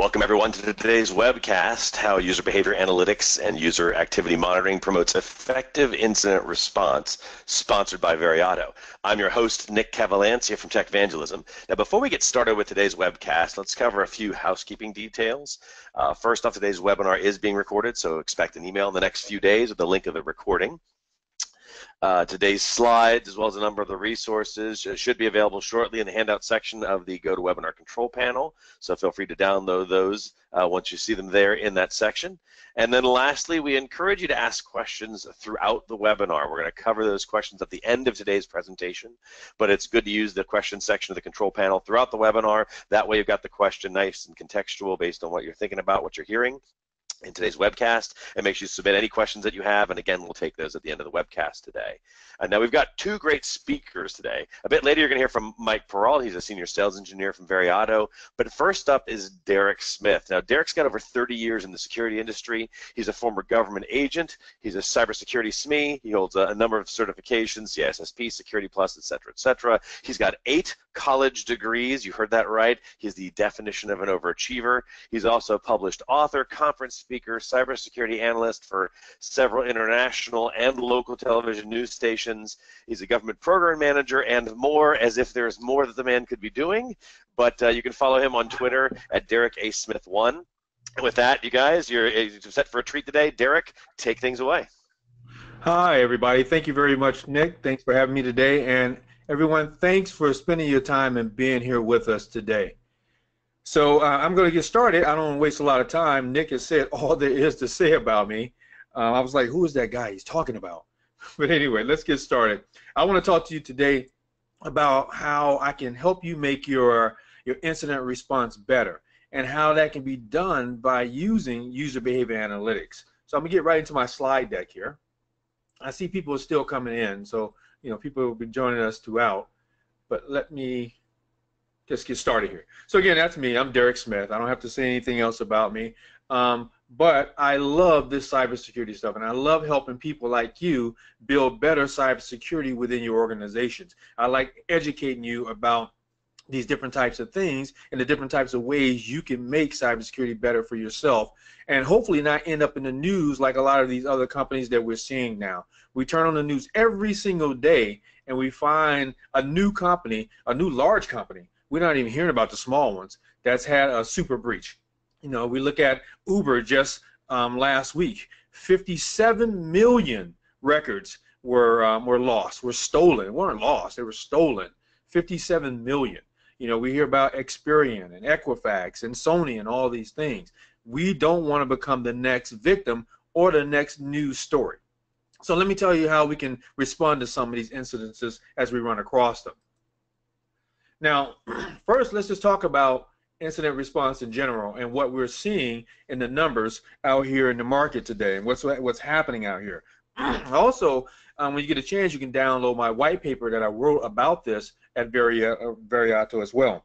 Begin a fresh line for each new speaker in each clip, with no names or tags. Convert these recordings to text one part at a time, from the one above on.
Welcome everyone to today's webcast, How User Behavior Analytics and User Activity Monitoring Promotes Effective Incident Response, sponsored by Veriato. I'm your host, Nick Cavalancia from Tech Evangelism. Now before we get started with today's webcast, let's cover a few housekeeping details. First off, today's webinar is being recorded, so expect an email in the next few days with the link of the recording. Today's slides, as well as a number of the resources, should be available shortly in the handout section of the GoToWebinar control panel. So feel free to download those once you see them there in that section. And then lastly, we encourage you to ask questions throughout the webinar. We're going to cover those questions at the end of today's presentation, but it's good to use the question section of the control panel throughout the webinar. That way you've got the question nice and contextual based on what you're thinking about, what you're hearing in today's webcast, and make sure you submit any questions that you have, and again, we'll take those at the end of the webcast today. Now we've got two great speakers today. A bit later you're going to hear from Mike Peralt. He's a senior sales engineer from Veriato, but first up is Derrick Smith. Now Derrick's got over 30 years in the security industry. He's a former government agent. He's a cybersecurity SME. He holds a number of certifications, CISSP, Security Plus, et cetera, et cetera. He's got 8 college degrees. You heard that right. He's the definition of an overachiever. He's also a published author, conference speaker, cybersecurity analyst for several international and local television news stations. He's a government program manager and more, as if there's more that the man could be doing. But you can follow him on Twitter at Derrick A. Smith 1. And with that, you guys, you're set for a treat today. Derrick, take things away.
Hi, everybody. Thank you very much, Nick. Thanks for having me today. And everyone, thanks for spending your time and being here with us today. So I'm going to get started. I don't want to waste a lot of time. Nick has said all there is to say about me. I was like, who is that guy he's talking about? But anyway, let's get started. I want to talk to you today about how I can help you make your incident response better and how that can be done by using user behavior analytics. So I'm going to get right into my slide deck here. I see people are still coming in, so people will be joining us throughout. But let me just get started here. So again, that's me. I'm Derrick Smith. I don't have to say anything else about me. But I love this cybersecurity stuff, and I love helping people like you build better cybersecurity within your organizations. I like educating you about these different types of things and the different types of ways you can make cybersecurity better for yourself, and hopefully not end up in the news like a lot of these other companies that we're seeing now. We turn on the news every single day, and we find a new company, a new large company. We're not even hearing about the small ones that's had a super breach. We look at Uber just last week. 57 million records were lost, were stolen. They weren't lost, they were stolen. 57 million. We hear about Experian and Equifax and Sony and all these things. We don't want to become the next victim or the next news story. So let me tell you how we can respond to some of these incidences as we run across them. Now, first, let's just talk about incident response in general and what we're seeing in the numbers out here in the market today and what's happening out here. Also, when you get a chance, you can download my white paper that I wrote about this at Veriato as well.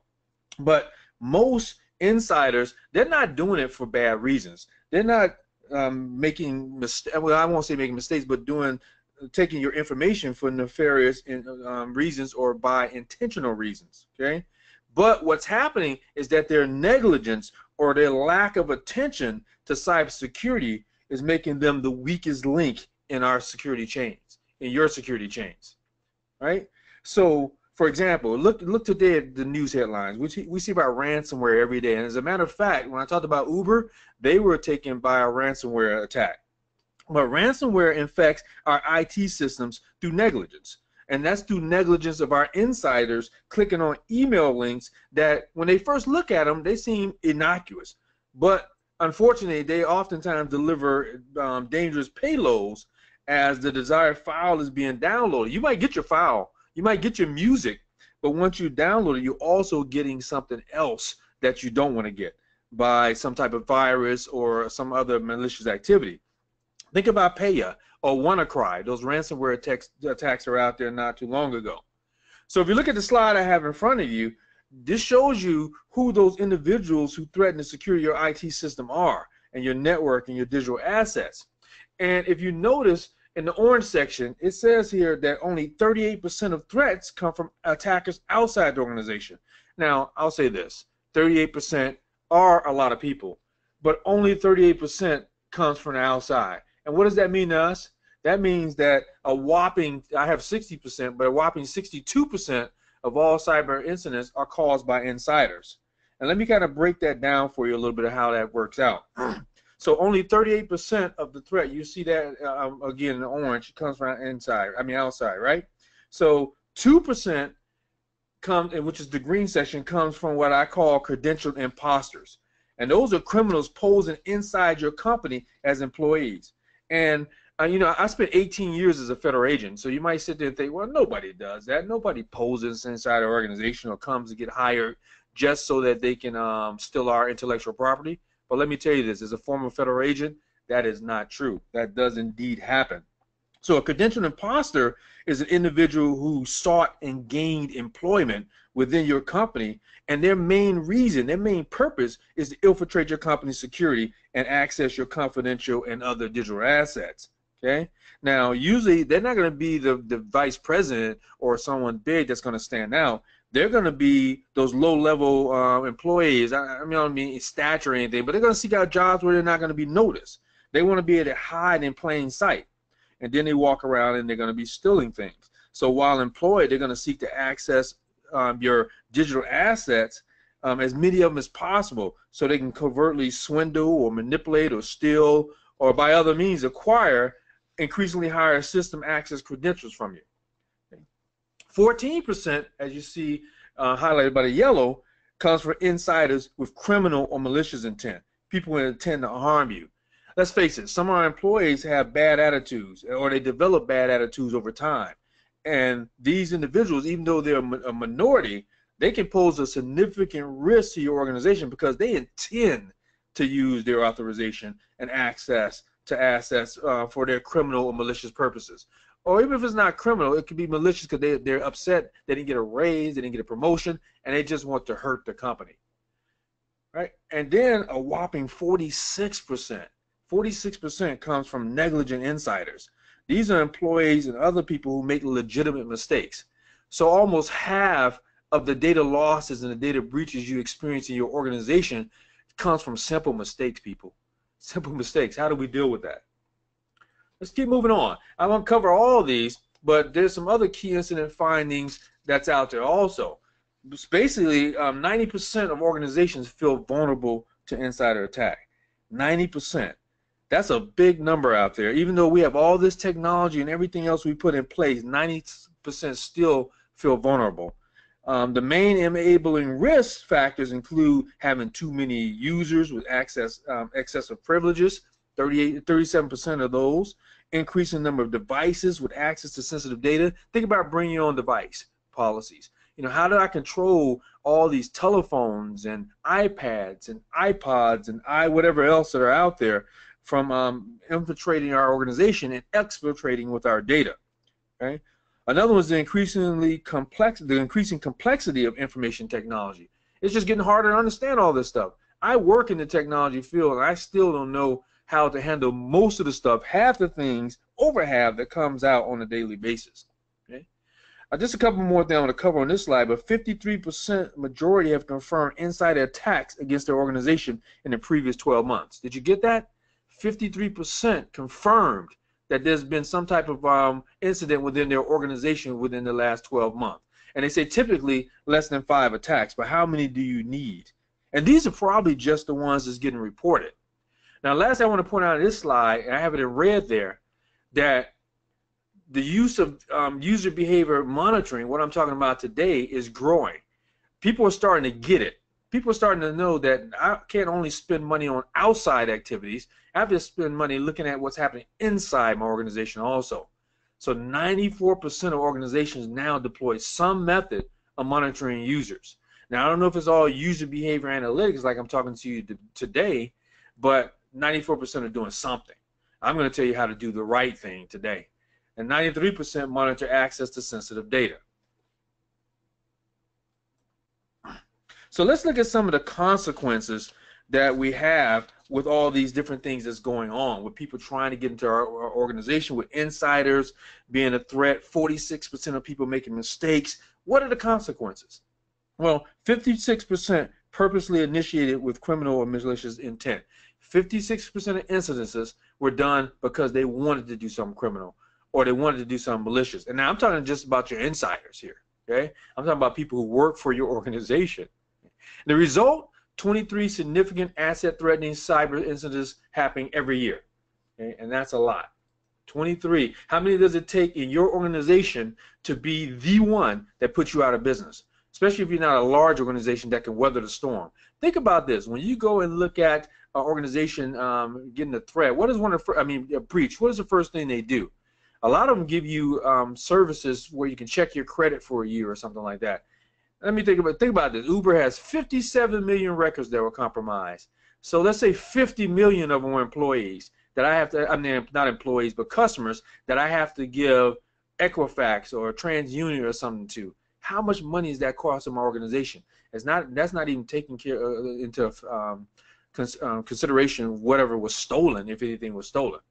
But most insiders, they're not doing it for bad reasons. They're not making mistakes. Well, I won't say making mistakes, but taking your information for nefarious reasons or by intentional reasons. Okay. But what's happening is that their negligence or their lack of attention to cybersecurity is making them the weakest link in our security chains, in your security chains, right? So, for example, look today at the news headlines. We see about ransomware every day. And as a matter of fact, when I talked about Uber, they were taken by a ransomware attack. But ransomware infects our IT systems through negligence. And that's through negligence of our insiders clicking on email links that when they first look at them, they seem innocuous. But unfortunately, they oftentimes deliver dangerous payloads as the desired file is being downloaded. You might get your file, you might get your music, but once you download it, you're also getting something else that you don't want to get by some type of virus or some other malicious activity. Think about Paya or WannaCry. Those ransomware attacks are out there not too long ago. So if you look at the slide I have in front of you, this shows you who those individuals who threaten to secure your IT system are and your network and your digital assets. And if you notice in the orange section, it says here that only 38% of threats come from attackers outside the organization. Now, I'll say this, 38% are a lot of people, but only 38% comes from the outside. And what does that mean to us? That means that a whopping, I have 60%, but a whopping 62% of all cyber incidents are caused by insiders. And let me kind of break that down for you a little bit of how that works out. So only 38% of the threat, you see that again in orange, comes from outside, right? So 2% comes, which is the green section, comes from what I call credentialed imposters. And those are criminals posing inside your company as employees. And you know, I spent 18 years as a federal agent, so you might sit there and think, well, nobody does that. Nobody poses inside an organization or comes to get hired just so that they can steal our intellectual property. But let me tell you this, as a former federal agent, that is not true. That does indeed happen. So a credentialed imposter is an individual who sought and gained employment within your company, and their main reason, their main purpose is to infiltrate your company's security and access your confidential and other digital assets. Okay. Now, usually they're not going to be the vice president or someone big that's going to stand out. They're going to be those low-level employees. I don't mean stature or anything, but they're going to seek out jobs where they're not going to be noticed. They want to be able to hide in plain sight, and then they walk around and they're going to be stealing things. So while employed, they're going to seek to access your digital assets, as many of them as possible, so they can covertly swindle or manipulate or steal or by other means acquire increasingly higher system access credentials from you. 14%, as you see highlighted by the yellow, comes from insiders with criminal or malicious intent, people who intend to harm you. Let's face it, some of our employees have bad attitudes, or they develop bad attitudes over time. And these individuals, even though they're a minority, they can pose a significant risk to your organization because they intend to use their authorization and access to assets for their criminal or malicious purposes. Or even if it's not criminal, it could be malicious because they're upset, they didn't get a raise, they didn't get a promotion, and they just want to hurt the company. Right? And then a whopping 46% comes from negligent insiders. These are employees and other people who make legitimate mistakes. So almost half of the data losses and the data breaches you experience in your organization comes from simple mistakes, people. Simple mistakes. How do we deal with that? Let's keep moving on. I won't cover all of these, but there's some other key incident findings that's out there also. Basically, 90% of organizations feel vulnerable to insider attack. 90%. That's a big number out there. Even though we have all this technology and everything else we put in place, 90% still feel vulnerable. The main enabling risk factors include having too many users with excessive privileges, 37% of those, increasing number of devices with access to sensitive data. Think about bring your own device policies. You know, how do I control all these telephones and iPads and iPods and whatever else that are out there from infiltrating our organization and exfiltrating with our data? Okay? Another one is the increasing complexity of information technology. It's just getting harder to understand all this stuff. I work in the technology field, and I still don't know how to handle most of the stuff, half the things, over half that comes out on a daily basis. Okay? Just a couple more things I want to cover on this slide, but 53% majority have confirmed insider attacks against their organization in the previous 12 months. Did you get that? 53% confirmed that there's been some type of incident within their organization within the last 12 months. And they say typically less than 5 attacks, but how many do you need? And these are probably just the ones that's getting reported. Now, last I want to point out on this slide, and I have it in red there, that the use of user behavior monitoring, what I'm talking about today, is growing. People are starting to get it. People are starting to know that I can't only spend money on outside activities, I have to spend money looking at what's happening inside my organization also. So 94% of organizations now deploy some method of monitoring users. Now, I don't know if it's all user behavior analytics like I'm talking to you today, but 94% are doing something. I'm going to tell you how to do the right thing today. And 93% monitor access to sensitive data. So let's look at some of the consequences that we have with all these different things that's going on, with people trying to get into our organization, with insiders being a threat, 46% of people making mistakes. What are the consequences? Well, 56% purposely initiated with criminal or malicious intent. 56% of incidences were done because they wanted to do something criminal or they wanted to do something malicious. And now I'm talking just about your insiders here, okay? I'm talking about people who work for your organization. The result, 23 significant asset-threatening cyber incidents happening every year, okay? And that's a lot. 23. How many does it take in your organization to be the one that puts you out of business? Especially if you're not a large organization that can weather the storm. Think about this. When you go and look at an organization getting a threat, what is a breach, what is the first thing they do? A lot of them give you services where you can check your credit for a year or something like that. Let me think about this. Uber has 57 million records that were compromised. So let's say 50 million of them were employees that I have to, I mean, not employees, but customers that I have to give Equifax or TransUnion or something to. How much money is that costing my organization? That's not even taking into consideration whatever was stolen, if anything was stolen.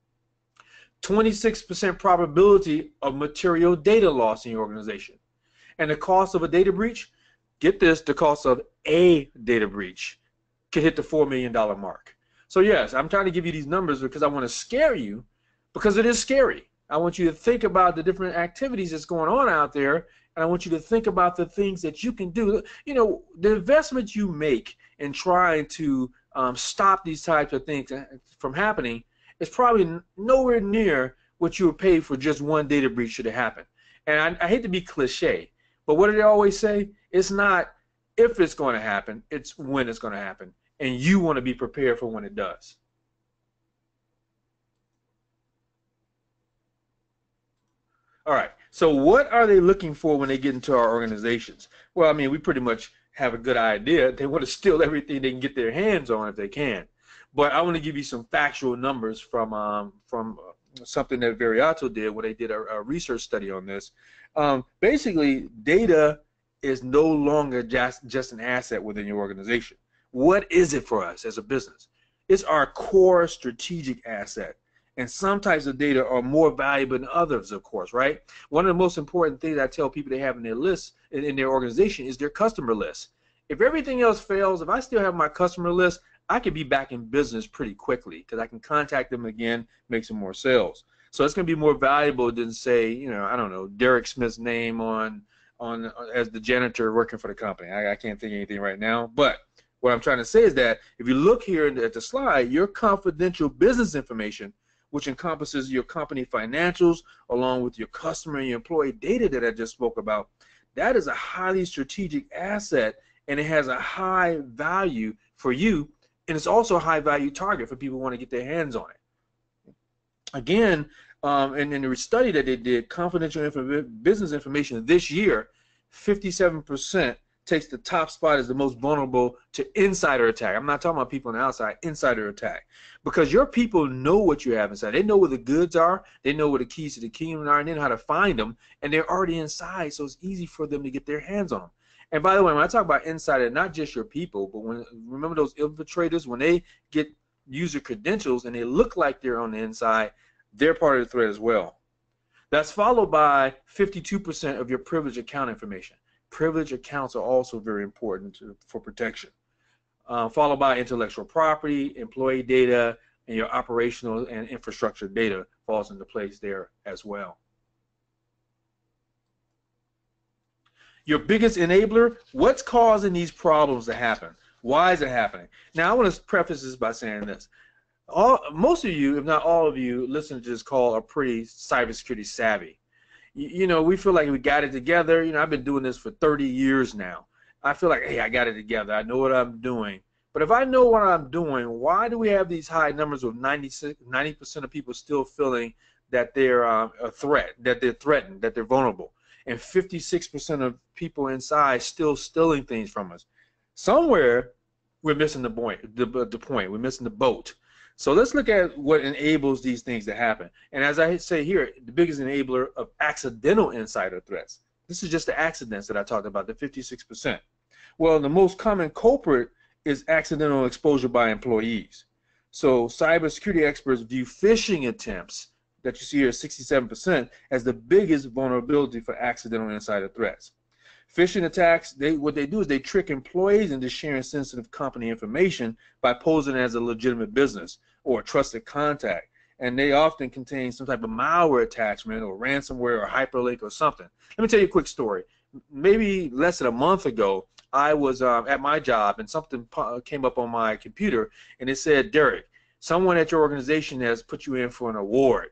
26% probability of material data loss in your organization. And the cost of a data breach, get this, the cost of a data breach could hit the $4 million mark. So yes, I'm trying to give you these numbers because I want to scare you, because it is scary. I want you to think about the different activities that's going on out there, and I want you to think about the things that you can do. You know, the investment you make in trying to stop these types of things from happening is probably nowhere near what you would pay for just one data breach should it happen. And I hate to be cliche, but what do they always say? It's not if it's going to happen, it's when it's going to happen. And you want to be prepared for when it does. All right, so what are they looking for when they get into our organizations? Well, I mean, we pretty much have a good idea. They want to steal everything they can get their hands on if they can. But I want to give you some factual numbers from something that Veriato did when they did a research study on this. Basically, data is no longer just an asset within your organization. What is it for us as a business? It's our core strategic asset. And some types of data are more valuable than others, of course, right? One of the most important things I tell people they have in their list, in their organization, is their customer list. If everything else fails, if I still have my customer list, I could be back in business pretty quickly because I can contact them again, make some more sales. So it's going to be more valuable than, say, you know, I don't know, Derrick Smith's name on as the janitor working for the company. I can't think of anything right now, but what I'm trying to say is that if you look here at the slide, your confidential business information, which encompasses your company financials along with your customer and your employee data that I just spoke about, that is a highly strategic asset, and it has a high value for you, and it's also a high value target for people who want to get their hands on it. Again, and in the study that they did, confidential business information this year, 57% takes the top spot as the most vulnerable to insider attack. I'm not talking about people on the outside, insider attack. Because your people know what you have inside. They know where the goods are, they know where the keys to the kingdom are, and they know how to find them, and they're already inside, so it's easy for them to get their hands on them. And by the way, when I talk about insider, not just your people, but remember those infiltrators, when they get user credentials and they look like they're on the inside, they're part of the threat as well. That's followed by 52% of your privileged account information. Privileged accounts are also very important for protection. Followed by intellectual property, employee data, and your operational and infrastructure data falls into place there as well. Your biggest enabler, what's causing these problems to happen? Why is it happening? Now, I want to preface this by saying this. Most of you, if not all of you, listening to this call are pretty cybersecurity savvy. You know, we feel like we got it together. You know, I've been doing this for 30 years now. I feel like, hey, I got it together. I know what I'm doing. But if I know what I'm doing, why do we have these high numbers of 90% of people still feeling that they're a threat, that they're threatened, that they're vulnerable, and 56% of people inside still stealing things from us? Somewhere we're missing the point. We're missing the boat. So let's look at what enables these things to happen. And as I say here, the biggest enabler of accidental insider threats. This is just the accidents that I talked about, the 56%. Well, the most common culprit is accidental exposure by employees. So cybersecurity experts view phishing attempts that you see here, 67%, as the biggest vulnerability for accidental insider threats. Phishing attacks, what they do is they trick employees into sharing sensitive company information by posing as a legitimate business or a trusted contact. And they often contain some type of malware attachment or ransomware or hyperlink or something. Let me tell you a quick story. Maybe less than a month ago, I was at my job and something came up on my computer and it said, Derrick, someone at your organization has put you in for an award.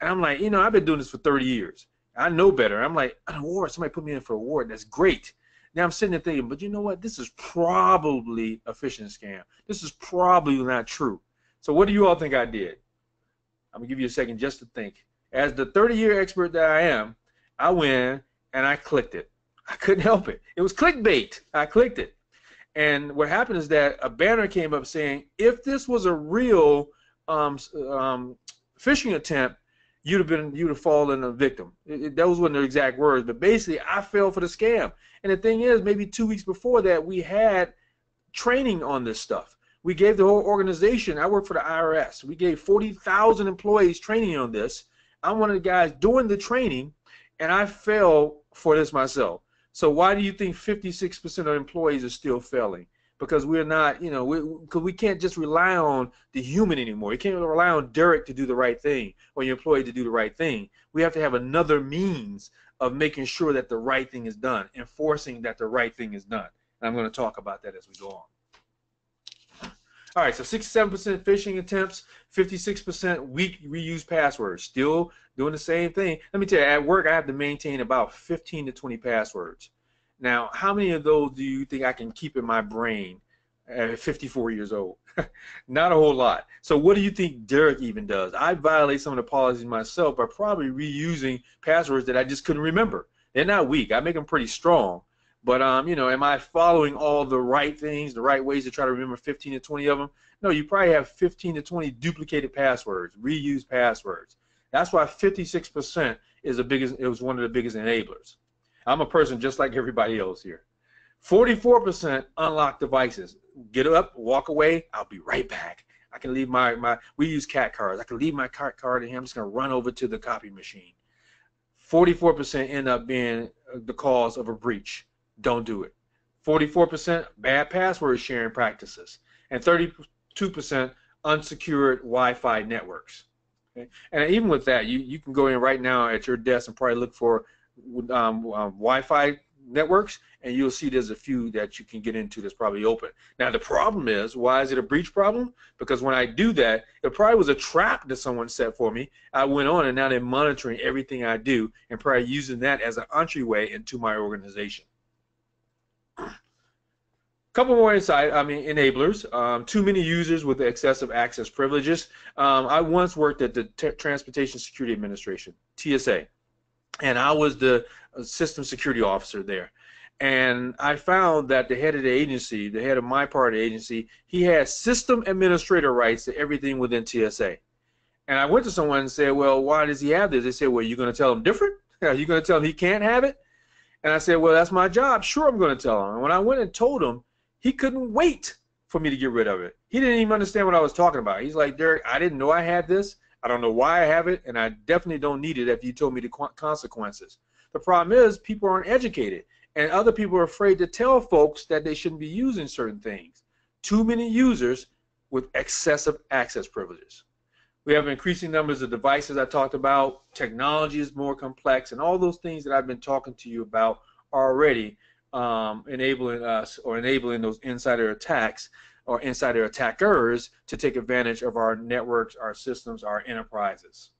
And I'm like, I've been doing this for 30 years. I know better. I'm like, an award, somebody put me in for an award. That's great. Now I'm sitting there thinking, but you know what? This is probably a phishing scam. This is probably not true. So what do you all think I did? I'm going to give you a second just to think. As the 30-year expert that I am, I went and I clicked it. I couldn't help it. It was clickbait. I clicked it. And what happened is that a banner came up saying, if this was a real phishing attempt, you'd have fallen a victim. Those weren't the exact words, but basically I fell for the scam. And the thing is, maybe 2 weeks before that, we had training on this stuff. We gave the whole organization, I work for the IRS, we gave 40,000 employees training on this. I'm one of the guys doing the training, and I fell for this myself. So why do you think 56% of employees are still failing? Because we're not, because we can't just rely on the human anymore. You can't rely on Derrick to do the right thing or your employee to do the right thing. We have to have another means of making sure that the right thing is done, enforcing that the right thing is done. And I'm going to talk about that as we go on. All right, so 67% phishing attempts, 56% weak reused passwords. Still doing the same thing. Let me tell you, at work I have to maintain about 15 to 20 passwords. Now, how many of those do you think I can keep in my brain at 54 years old? Not a whole lot. So what do you think Derrick even does? I violate some of the policies myself by probably reusing passwords that I just couldn't remember. They're not weak. I make them pretty strong. But, am I following all the right things, the right ways to try to remember 15 to 20 of them? No, you probably have 15 to 20 duplicated passwords, reused passwords. That's why 56% is one of the biggest enablers. I'm a person just like everybody else here. 44% unlocked devices. Get up, walk away, I'll be right back. I can leave we use cat cards. I can leave my card in here. I'm just going to run over to the copy machine. 44% end up being the cause of a breach. Don't do it. 44% bad password sharing practices. And 32% unsecured Wi-Fi networks. Okay? And even with that, you can go in right now at your desk and probably look for Wi-Fi networks, and you'll see there's a few that you can get into that's probably open. Now the problem is, why is it a breach problem? Because when I do that, it probably was a trap that someone set for me. I went on and now they're monitoring everything I do and probably using that as an entryway into my organization. Couple more enablers. Too many users with excessive access privileges. I once worked at the Transportation Security Administration, TSA. And I was the system security officer there. And I found that the head of the agency, the head of my part of the agency, he had system administrator rights to everything within TSA. And I went to someone and said, well, why does he have this? They said, well, you're going to tell him different? Are you going to tell him he can't have it? And I said, well, that's my job. Sure, I'm going to tell him. And when I went and told him, he couldn't wait for me to get rid of it. He didn't even understand what I was talking about. He's like, Derrick, I didn't know I had this. I don't know why I have it, and I definitely don't need it if you told me the consequences. The problem is people aren't educated, and other people are afraid to tell folks that they shouldn't be using certain things. Too many users with excessive access privileges. We have increasing numbers of devices I talked about. Technology is more complex, and all those things that I've been talking to you about are already enabling us or enabling those insider attacks or insider attackers to take advantage of our networks, our systems, our enterprises.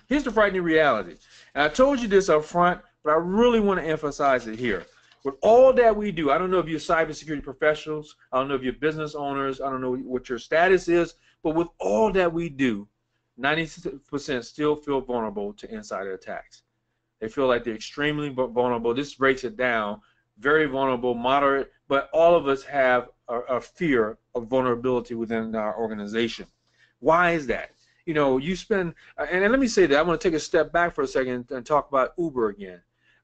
Here's the frightening reality. And I told you this up front, but I really want to emphasize it here. With all that we do, I don't know if you're cybersecurity professionals, I don't know if you're business owners, I don't know what your status is, but with all that we do, 90% still feel vulnerable to insider attacks. They feel like they're extremely vulnerable. This breaks it down. Very vulnerable, moderate, but all of us have a fear of vulnerability within our organization. Why is that? You spend, and let me say that, I want to take a step back for a second and talk about Uber again.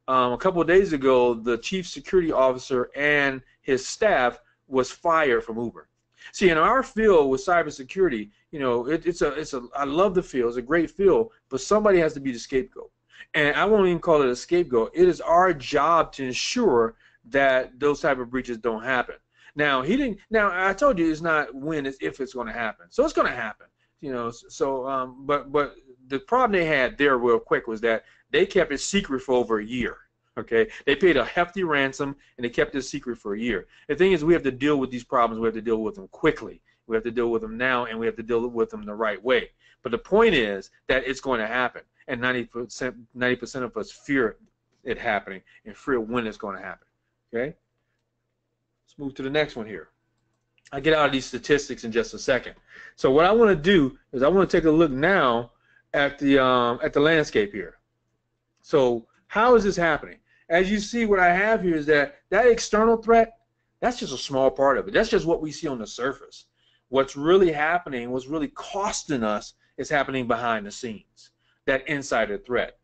A couple of days ago, the chief security officer and his staff was fired from Uber. See, in our field with cybersecurity, I love the field, it's a great field, but somebody has to be the scapegoat. And I won't even call it a scapegoat. It is our job to ensure that those type of breaches don't happen. Now he didn't. Now I told you it's not when, it's if it's going to happen. So it's going to happen. You know. So but the problem they had there real quick was that they kept it secret for over a year. Okay, they paid a hefty ransom and they kept it secret for a year. The thing is, we have to deal with these problems. We have to deal with them quickly. We have to deal with them now, and we have to deal with them the right way. But the point is that it's going to happen, and 90% of us fear it happening and fear when it's going to happen. Okay, let's move to the next one here. I'll get out of these statistics in just a second. So what I want to do is I want to take a look now at the landscape here. So how is this happening? As you see, what I have here is that external threat, that's just a small part of it. That's just what we see on the surface. What's really happening, what's really costing us, is happening behind the scenes, that insider threat.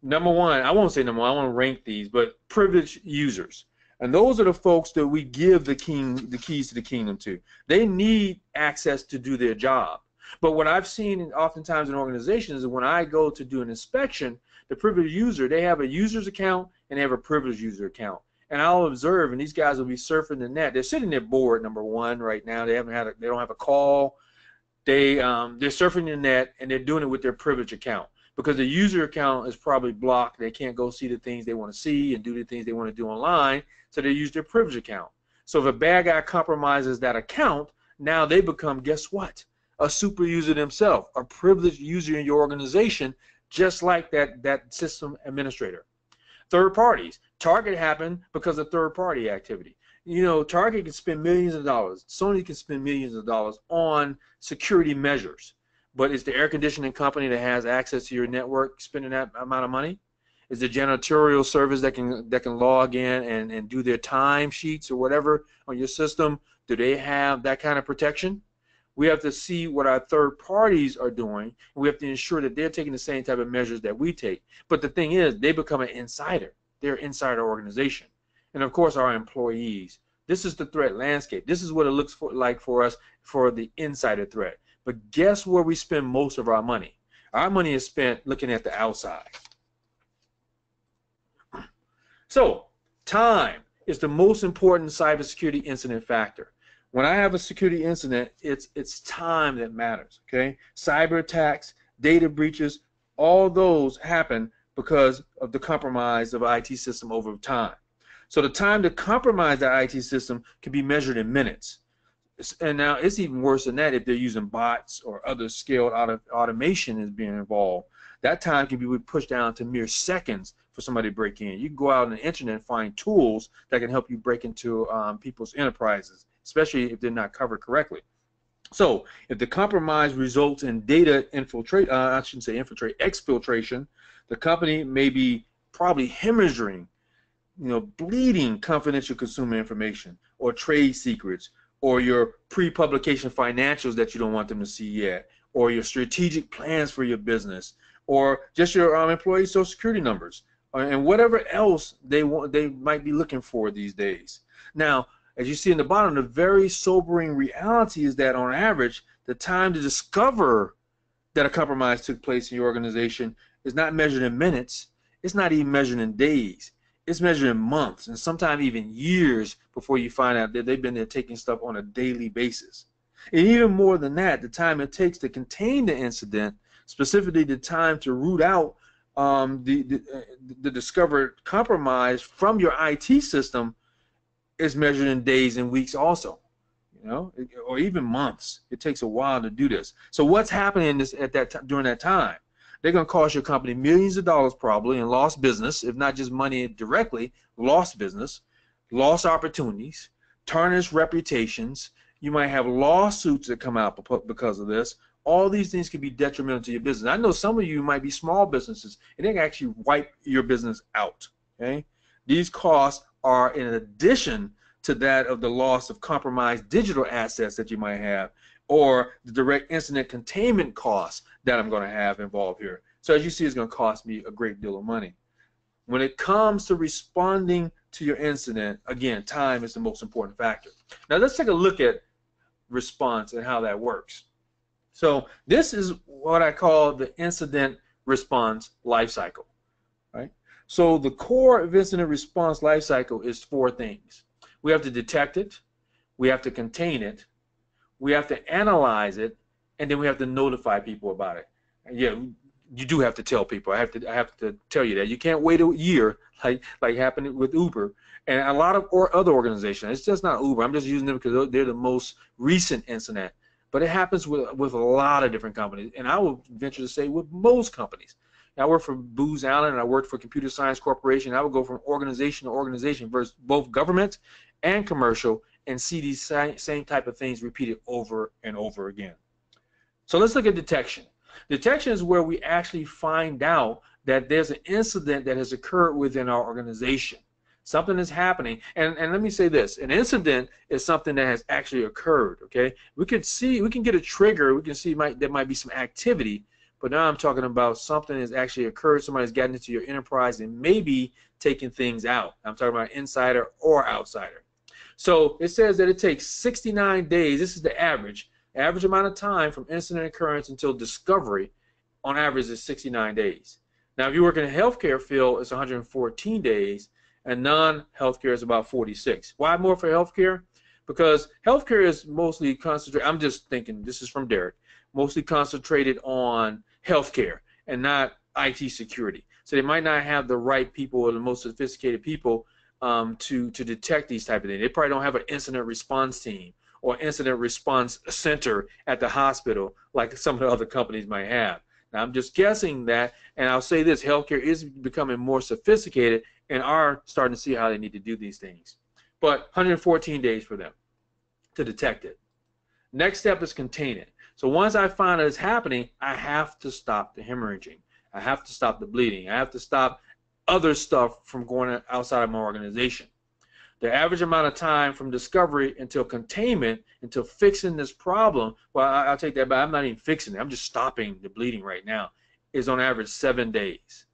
Number one, I won't say number one, I want to rank these, but privileged users. And those are the folks that we give the keys to the kingdom to. They need access to do their job. But what I've seen oftentimes in organizations is when I go to do an inspection, the privileged user, they have a user's account and they have a privileged user account. And I'll observe, and these guys will be surfing the net. They're sitting there bored, number one, right now. They don't have a call. They're surfing the net, and they're doing it with their privileged account because the user account is probably blocked. They can't go see the things they want to see and do the things they want to do online, so they use their privileged account. So if a bad guy compromises that account, now they become, guess what? A super user themselves, a privileged user in your organization, just like that system administrator. Third parties. Target happened because of third-party activity. You know, Target can spend millions of dollars. Sony can spend millions of dollars on security measures. But is the air conditioning company that has access to your network spending that amount of money? Is the janitorial service that can log in and do their time sheets or whatever on your system, do they have that kind of protection? We have to see what our third parties are doing. And we have to ensure that they're taking the same type of measures that we take. But the thing is, they become an insider. They're inside our organization. And of course, our employees. This is the threat landscape. This is what it looks like for us for the insider threat. But guess where we spend most of our money? Our money is spent looking at the outside. So, time is the most important cybersecurity incident factor. When I have a security incident, it's time that matters, okay? Cyber attacks, data breaches, all those happen because of the compromise of an IT system over time. So the time to compromise the IT system can be measured in minutes. And now it's even worse than that if they're using bots or other scaled automation is being involved. That time can be pushed down to mere seconds for somebody to break in. You can go out on the internet and find tools that can help you break into people's enterprises, especially if they're not covered correctly. So if the compromise results in data exfiltration, the company may be probably hemorrhaging, bleeding confidential consumer information or trade secrets or your pre-publication financials that you don't want them to see yet, or your strategic plans for your business, or just your employee social security numbers, and whatever else they might be looking for these days. Now, as you see in the bottom, the very sobering reality is that on average, the time to discover that a compromise took place in your organization is not measured in minutes. It's not even measured in days. It's measured in months and sometimes even years before you find out that they've been there taking stuff on a daily basis. And even more than that, the time it takes to contain the incident, specifically the time to root out the discovered compromise from your IT system, is measured in days and weeks also, or even months. It takes a while to do this. So what's happening during that time? They're going to cost your company millions of dollars probably in lost business, if not just money directly, lost business, lost opportunities, tarnished reputations. You might have lawsuits that come out because of this. All these things can be detrimental to your business. I know some of you might be small businesses, and they can actually wipe your business out. Okay? These costs are in addition to that of the loss of compromised digital assets that you might have, or the direct incident containment costs that I'm going to have involved here. So as you see, it's going to cost me a great deal of money. When it comes to responding to your incident, again, time is the most important factor. Now let's take a look at response and how that works. So this is what I call the incident response life cycle. right? So the core of incident response lifecycle is four things. We have to detect it, we have to contain it, we have to analyze it, and then we have to notify people about it. And yeah, you do have to tell people. I have to tell you that you can't wait a year like happened with Uber and a lot of other organizations. It's just not Uber. I'm just using them because they're the most recent incident. But it happens with a lot of different companies, and I will venture to say with most companies. I work for Booz Allen, and I worked for Computer Science Corporation. I would go from organization to organization versus both government and commercial and see these same type of things repeated over and over again. So let's look at detection. Detection is where we actually find out that there's an incident that has occurred within our organization. Something is happening, and let me say this: an incident is something that has actually occurred. Okay, we can get a trigger. We can see there might be some activity, but now I'm talking about something has actually occurred. Somebody's gotten into your enterprise and maybe taking things out. I'm talking about insider or outsider. So it says that it takes 69 days. This is the average amount of time from incident occurrence until discovery. On average is 69 days. Now, if you work in the healthcare field, it's 114 days. And non-healthcare is about 46. Why more for healthcare? Because healthcare is mostly concentrated, I'm just thinking, this is from Derrick, mostly concentrated on healthcare and not IT security. So they might not have the right people or the most sophisticated people to detect these type of things. They probably don't have an incident response team or incident response center at the hospital like some of the other companies might have. Now, I'm just guessing that, and I'll say this, healthcare is becoming more sophisticated and are starting to see how they need to do these things. But 114 days for them to detect it. Next step is contain it. So once I find that it's happening, I have to stop the hemorrhaging. I have to stop the bleeding. I have to stop other stuff from going outside of my organization. The average amount of time from discovery until containment, until fixing this problem, well, I'll take that back. I'm not even fixing it. I'm just stopping the bleeding right now, is on average 7 days.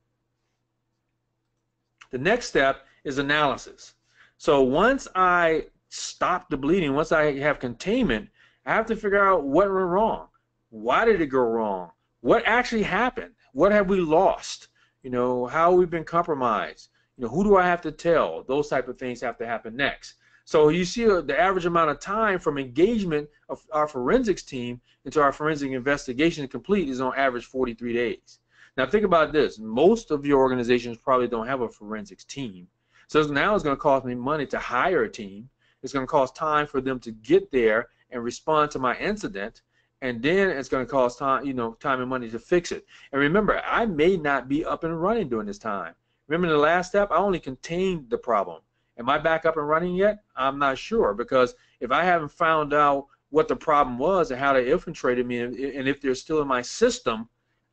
The next step is analysis. So once I stop the bleeding, once I have containment, I have to figure out what went wrong. Why did it go wrong? What actually happened? What have we lost? How have we been compromised? Who do I have to tell? Those type of things have to happen next. So you see the average amount of time from engagement of our forensics team into our forensic investigation complete is on average 43 days. Now think about this. Most of your organizations probably don't have a forensics team. So now it's going to cost me money to hire a team. It's going to cost time for them to get there and respond to my incident. And then it's going to cost time, time and money to fix it. And remember, I may not be up and running during this time. Remember the last step, I only contained the problem. Am I back up and running yet? I'm not sure, because if I haven't found out what the problem was and how they infiltrated me, and if they're still in my system,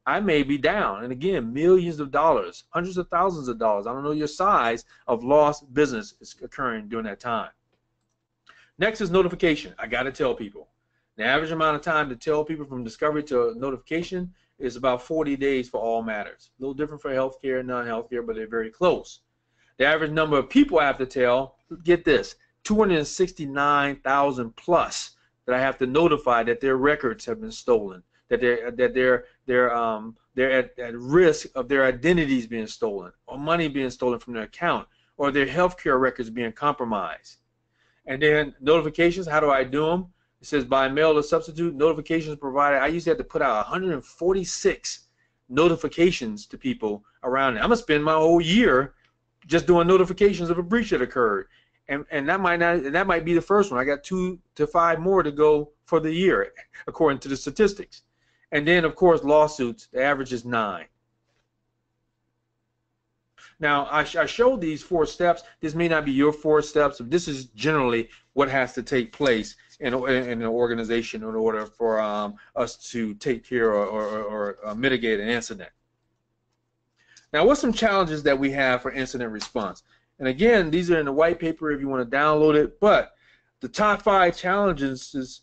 I may be down. And again, millions of dollars, hundreds of thousands of dollars, I don't know your size, of lost business is occurring during that time. Next is notification. I got to tell people. The average amount of time to tell people from discovery to notification is about 40 days for all matters. A little different for healthcare and non-healthcare, but they're very close. The average number of people I have to tell, get this, 269,000 plus that I have to notify that their records have been stolen, that they're at risk of their identities being stolen, or money being stolen from their account, or their healthcare records being compromised. And then notifications, how do I do them? It says by mail or substitute, notifications provided. I usually have to put out 146 notifications to people around it. I'm going to spend my whole year just doing notifications of a breach that occurred. And that might be the first one. I got 2 to 5 more to go for the year, according to the statistics. And then, of course, lawsuits, the average is 9. Now, I showed these 4 steps. This may not be your 4 steps, but this is generally what has to take place in an organization in order for us to take care or mitigate an incident. Now, what's some challenges that we have for incident response? And again, these are in the white paper if you want to download it, but the top 5 challenges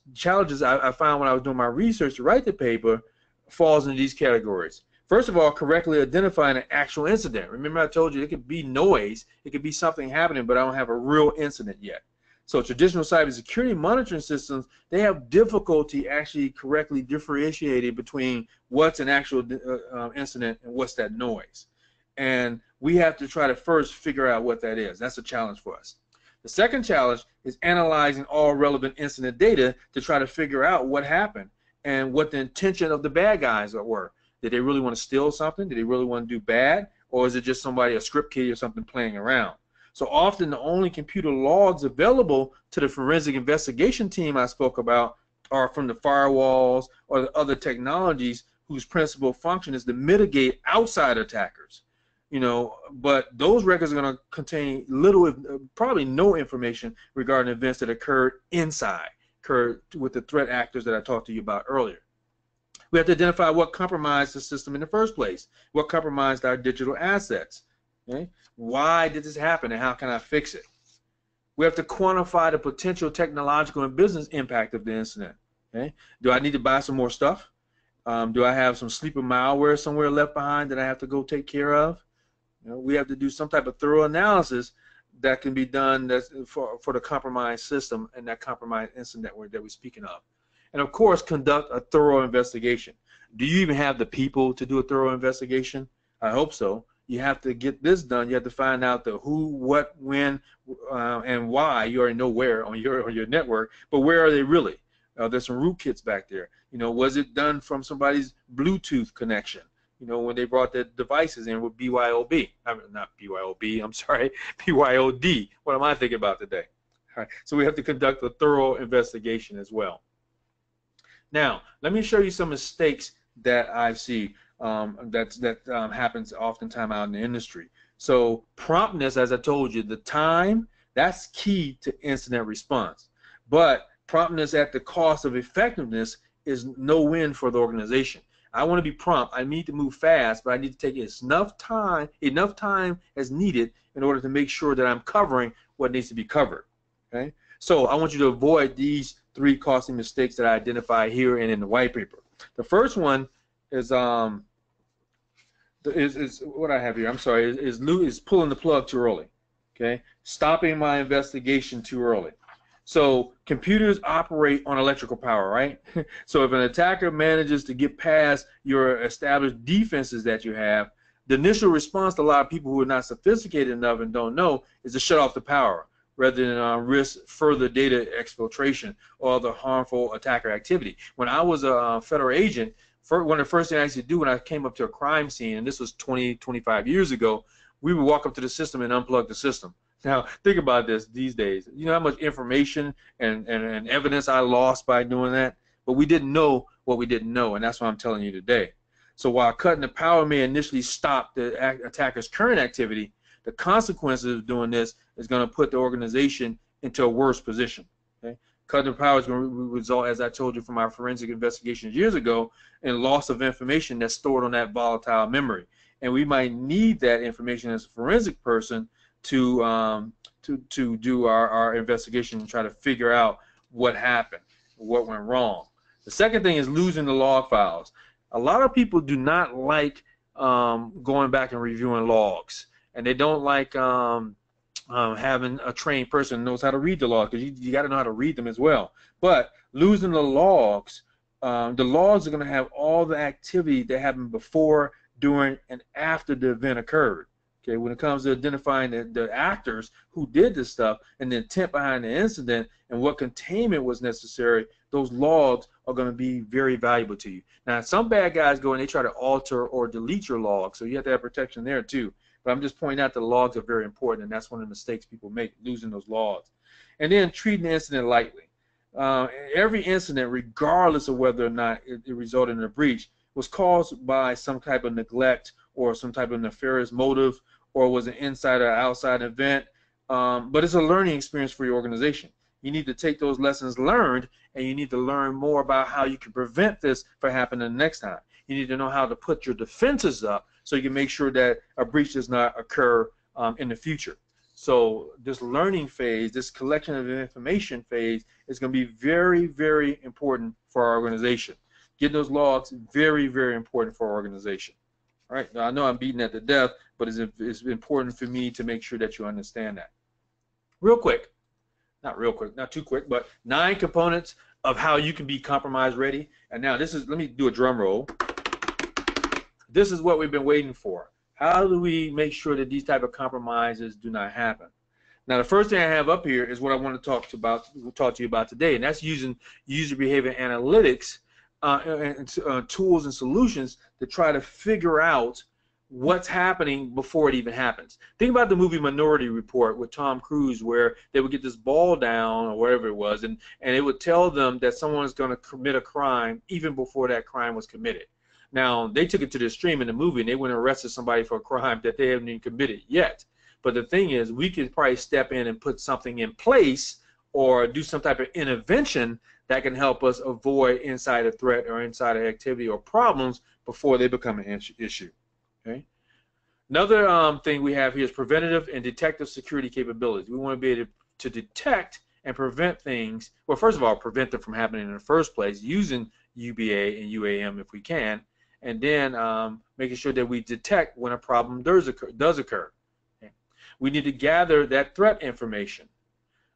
I found when I was doing my research to write the paper falls into these categories. First of all, correctly identifying an actual incident. Remember I told you it could be noise, it could be something happening, but I don't have a real incident yet. So traditional cybersecurity monitoring systems, they have difficulty actually correctly differentiating between what's an actual incident and what's that noise. And we have to try to first figure out what that is. That's a challenge for us. The second challenge is analyzing all relevant incident data to try to figure out what happened and what the intention of the bad guys were. Did they really want to steal something? Did they really want to do bad? Or is it just somebody, a script kiddie or something playing around? So often the only computer logs available to the forensic investigation team I spoke about are from the firewalls or the other technologies whose principal function is to mitigate outside attackers. But those records are going to contain little, probably no information regarding events that occurred with the threat actors that I talked to you about earlier. We have to identify what compromised the system in the first place, what compromised our digital assets. Okay? Why did this happen, and how can I fix it? We have to quantify the potential technological and business impact of the incident. Okay? Do I need to buy some more stuff? Do I have some sleeper malware somewhere left behind that I have to go take care of? We have to do some type of thorough analysis that can be done for the compromised system and that compromised incident that we're speaking of. And of course, conduct a thorough investigation. Do you even have the people to do a thorough investigation? I hope so. You have to get this done. You have to find out the who, what, when, and why. You already know where on your network, but where are they really? There's some rootkits back there. Was it done from somebody's Bluetooth connection? When they brought the devices in with BYOB. Not BYOB, I'm sorry, BYOD. What am I thinking about today? All right, so we have to conduct a thorough investigation as well. Now, let me show you some mistakes that I see that happens oftentimes out in the industry. So promptness, as I told you, the time, that's key to incident response. But promptness at the cost of effectiveness is no win for the organization. I want to be prompt. I need to move fast, but I need to take enough time as needed in order to make sure that I'm covering what needs to be covered. Okay? So I want you to avoid these 3 costly mistakes that I identify here and in the white paper. The first one is what I have here. I'm sorry, is pulling the plug too early. Okay, stopping my investigation too early. So computers operate on electrical power, right? So if an attacker manages to get past your established defenses that you have, the initial response to a lot of people who are not sophisticated enough and don't know is to shut off the power rather than risk further data exfiltration or other harmful attacker activity. When I was a federal agent, one of the first things I used to do when I came up to a crime scene, and this was 20, 25 years ago, we would walk up to the system and unplug the system. Now, think about this these days. You know how much information and evidence I lost by doing that? But we didn't know what we didn't know, and that's what I'm telling you today. So while cutting the power may initially stop the attacker's current activity, the consequences of doing this is going to put the organization into a worse position. Okay? Cutting the power is going to result, as I told you from our forensic investigations years ago, in loss of information that's stored on that volatile memory. And we might need that information as a forensic person to do our investigation and try to figure out what happened, what went wrong. The second thing is losing the log files. A lot of people do not like going back and reviewing logs, and they don't like having a trained person who knows how to read the logs, because you got to know how to read them as well. But losing the logs are going to have all the activity that happened before, during, and after the event occurred. Okay, when it comes to identifying the actors who did this stuff and the intent behind the incident and what containment was necessary, those logs are going to be very valuable to you. Now, some bad guys go and they try to alter or delete your logs, so you have to have protection there too. But I'm just pointing out the logs are very important, and that's one of the mistakes people make, losing those logs. And then treating the incident lightly. Every incident, regardless of whether or not it resulted in a breach, was caused by some type of neglect or some type of nefarious motive, or was an inside or outside event, but it's a learning experience for your organization. You need to take those lessons learned, and you need to learn more about how you can prevent this from happening the next time. You need to know how to put your defenses up so you can make sure that a breach does not occur in the future. So this learning phase, this collection of information phase, is going to be very, very important for our organization. Getting those logs, very, very important for our organization. All right, now I know I'm beating that to death, but it's important for me to make sure that you understand that. Real quick, not real quick, not too quick, but 9 components of how you can be compromise ready. And now let me do a drum roll. This is what we've been waiting for. How do we make sure that these type of compromises do not happen? Now, the first thing I have up here is what I want to talk to you about today, and that's using user behavior analytics and tools and solutions to try to figure out what's happening before it even happens. Think about the movie Minority Report with Tom Cruise, where they would get this ball down or whatever it was, and it would tell them that someone is going to commit a crime even before that crime was committed. Now, they took it to the extreme in the movie, and they went and arrested somebody for a crime that they haven't even committed yet. But the thing is, we could probably step in and put something in place or do some type of intervention that can help us avoid insider threat or insider activity or problems before they become an issue. Okay. Another thing we have here is preventative and detective security capabilities. We want to be able to detect and prevent things. Well, first of all, prevent them from happening in the first place using UBA and UAM if we can, and then making sure that we detect when a problem does occur. Okay. We need to gather that threat information.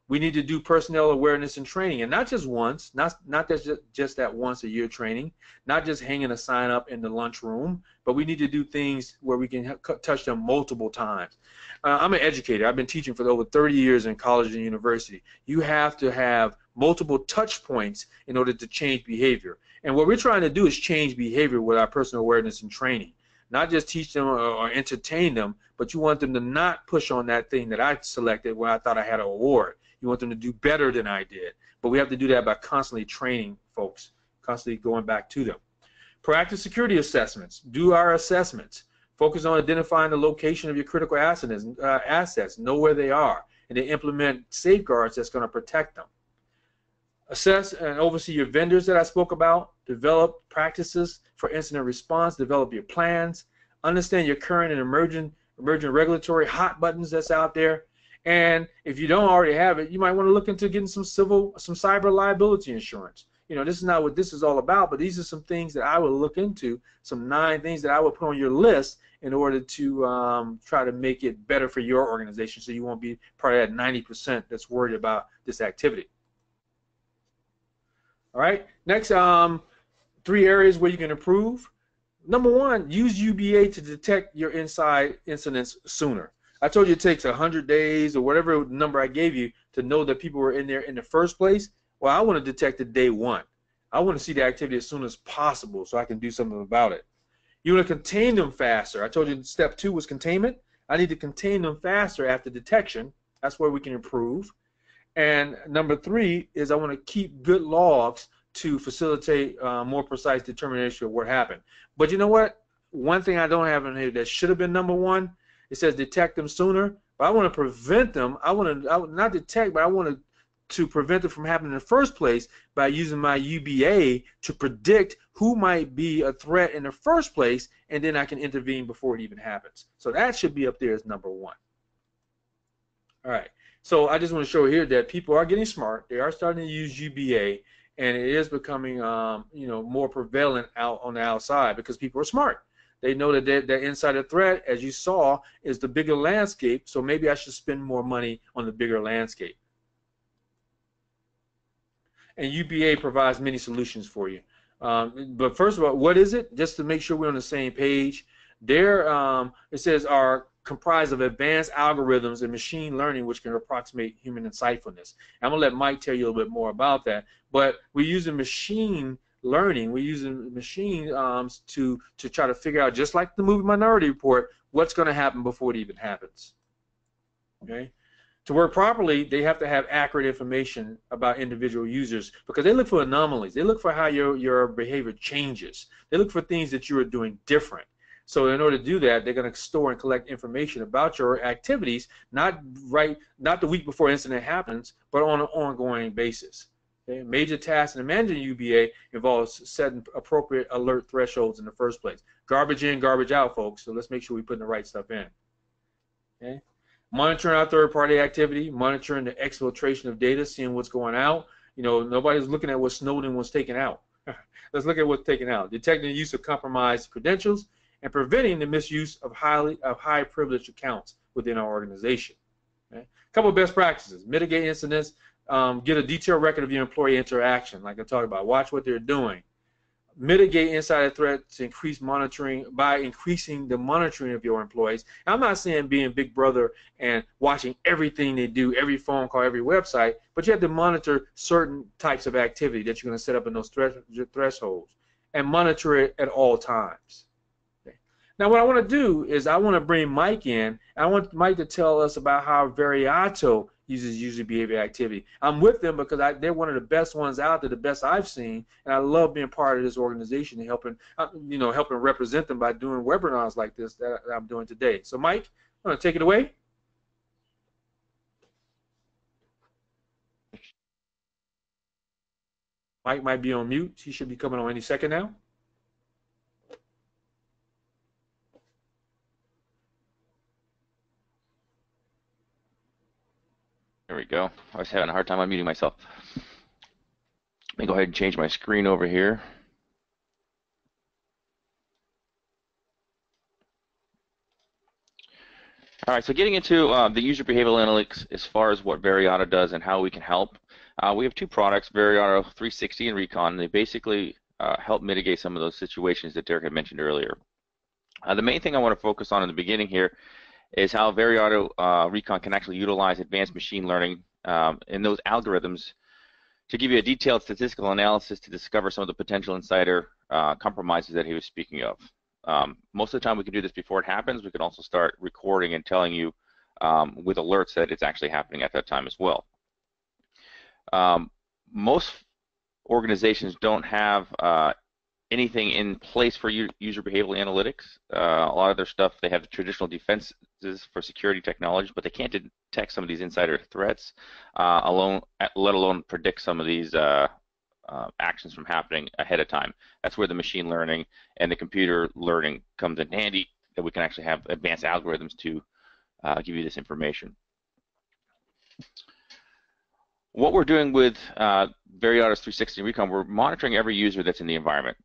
We need to do personnel awareness and training, and not just once, not just that once a year training, not just hanging a sign up in the lunchroom, but we need to do things where we can touch them multiple times. I'm an educator. I've been teaching for over 30 years in college and university. You have to have multiple touch points in order to change behavior. And what we're trying to do is change behavior with our personal awareness and training. Not just teach them or entertain them, but you want them to not push on that thing that I selected when I thought I had an award. You want them to do better than I did. But we have to do that by constantly training folks, constantly going back to them. Proactive security assessments. Do our assessments. Focus on identifying the location of your critical assets, know where they are, and then implement safeguards that's going to protect them. Assess and oversee your vendors that I spoke about. Develop practices for incident response. Develop your plans. Understand your current and emerging regulatory hot buttons that's out there. And if you don't already have it, you might want to look into getting some cyber liability insurance. You know, this is not what this is all about, but these are some things that I would look into, some 9 things that I would put on your list in order to try to make it better for your organization so you won't be part of that 90% that's worried about this activity. All right, next, 3 areas where you can improve. Number 1, use UBA to detect your inside incidents sooner. I told you it takes 100 days or whatever number I gave you to know that people were in there in the first place. Well, I want to detect it day 1. I want to see the activity as soon as possible so I can do something about it. You want to contain them faster. I told you step 2 was containment. I need to contain them faster after detection. That's where we can improve. And number 3 is I want to keep good logs to facilitate more precise determination of what happened. But you know what? One thing I don't have in here that should have been number 1, it says detect them sooner, but I want to prevent them. I want to not detect, but I want to prevent it from happening in the first place by using my UBA to predict who might be a threat in the first place, and then I can intervene before it even happens. So that should be up there as number 1. All right. So I just want to show here that people are getting smart. They are starting to use UBA, and it is becoming more prevalent out on the outside because people are smart. They know that their insider threat, as you saw, is the bigger landscape, so maybe I should spend more money on the bigger landscape. And UBA provides many solutions for you. But first of all, what is it? Just to make sure we're on the same page. There, it says are comprised of advanced algorithms and machine learning which can approximate human insightfulness. I'm going to let Mike tell you a little bit more about that. But we're using machine learning, we're using machines to try to figure out, just like the movie Minority Report, what's going to happen before it even happens. Okay? To work properly, they have to have accurate information about individual users because they look for anomalies. They look for how your behavior changes. They look for things that you are doing different. So in order to do that, they're going to store and collect information about your activities, not the week before incident happens, but on an ongoing basis. Okay? Major tasks in managing UBA involves setting appropriate alert thresholds in the first place. Garbage in, garbage out, folks. So let's make sure we put the right stuff in. Okay? Monitoring our third-party activity, monitoring the exfiltration of data, seeing what's going out. You know, nobody's looking at what Snowden was taking out. Let's look at what's taken out. Detecting the use of compromised credentials and preventing the misuse of high privileged accounts within our organization. Okay? A couple of best practices: mitigate incidents, get a detailed record of your employee interaction, like I talked about. Watch what they're doing. mitigate insider threats, increase monitoring by increasing the monitoring of your employees. I'm not saying being Big Brother and watching everything they do, every phone call, every website, but you have to monitor certain types of activity that you're going to set up in those thresholds and monitor it at all times. Okay. Now, what I want to do is I want to bring Mike in. I want Mike to tell us about how Veriato uses user behavior activity. I'm with them because they're one of the best ones out there, the best I've seen, and I love being part of this organization and helping, helping represent them by doing webinars like this that I'm doing today. So, Mike, I'm going to take it away. Mike might be on mute. He should be coming on any second now.
There we go. I was having a hard time unmuting myself. Let me go ahead and change my screen over here. All right, so getting into the user behavioral analytics as far as what Veriato does and how we can help. We have two products, Veriato 360 and Recon. And they basically help mitigate some of those situations that Derrick had mentioned earlier. The main thing I want to focus on in the beginning here is how Veriato Recon can actually utilize advanced machine learning in those algorithms to give you a detailed statistical analysis to discover some of the potential insider compromises that he was speaking of. Most of the time we can do this before it happens. We can also start recording and telling you with alerts that it's actually happening at that time as well. Most organizations don't have anything in place for user behavioral analytics. A lot of their stuff, they have traditional defenses for security technology, but they can't detect some of these insider threats let alone predict some of these actions from happening ahead of time. That's where the machine learning and the computer learning comes in handy, that we can actually have advanced algorithms to give you this information. What we're doing with Veriato's 360 Recon, we're monitoring every user that's in the environment.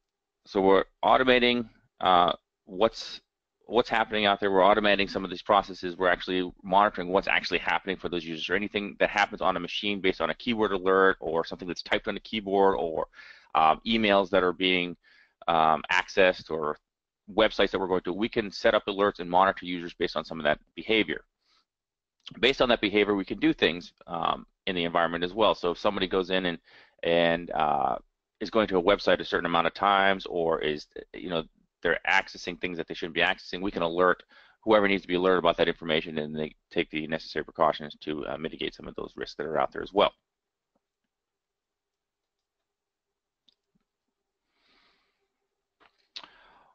So we're automating what's happening out there. We're automating some of these processes. We're actually monitoring what's actually happening for those users, or anything that happens on a machine based on a keyword alert or something that's typed on a keyboard, or emails that are being accessed, or websites that we're going to. We can set up alerts and monitor users based on some of that behavior. Based on that behavior, we can do things in the environment as well. So if somebody goes in and is going to a website a certain amount of times, or is, they're accessing things that they shouldn't be accessing, we can alert whoever needs to be alerted about that information, and they take the necessary precautions to mitigate some of those risks that are out there as well.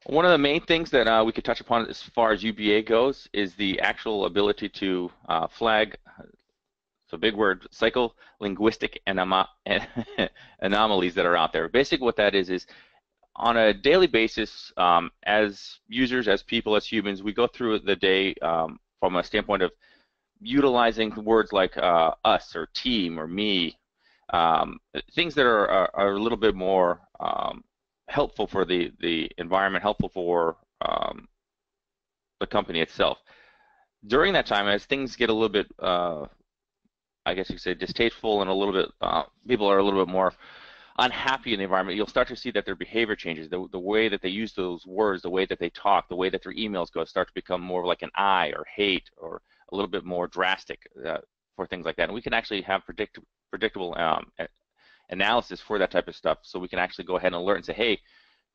One of the main things that we could touch upon as far as UBA goes is the actual ability to flag, so big word, psycholinguistic anomalies that are out there. Basically what that is on a daily basis, as users, as people, as humans, we go through the day from a standpoint of utilizing words like us, or team, or me, things that are a little bit more helpful for the environment, helpful for the company itself. During that time, as things get a little bit, I guess you could say, distasteful, and a little bit, people are a little bit more unhappy in the environment, you'll start to see that their behavior changes. The way that they use those words, the way that they talk, the way that their emails go, start to become more like an I, or hate, or a little bit more drastic for things like that. And we can actually have predictable analysis for that type of stuff, so we can actually go ahead and alert and say, hey,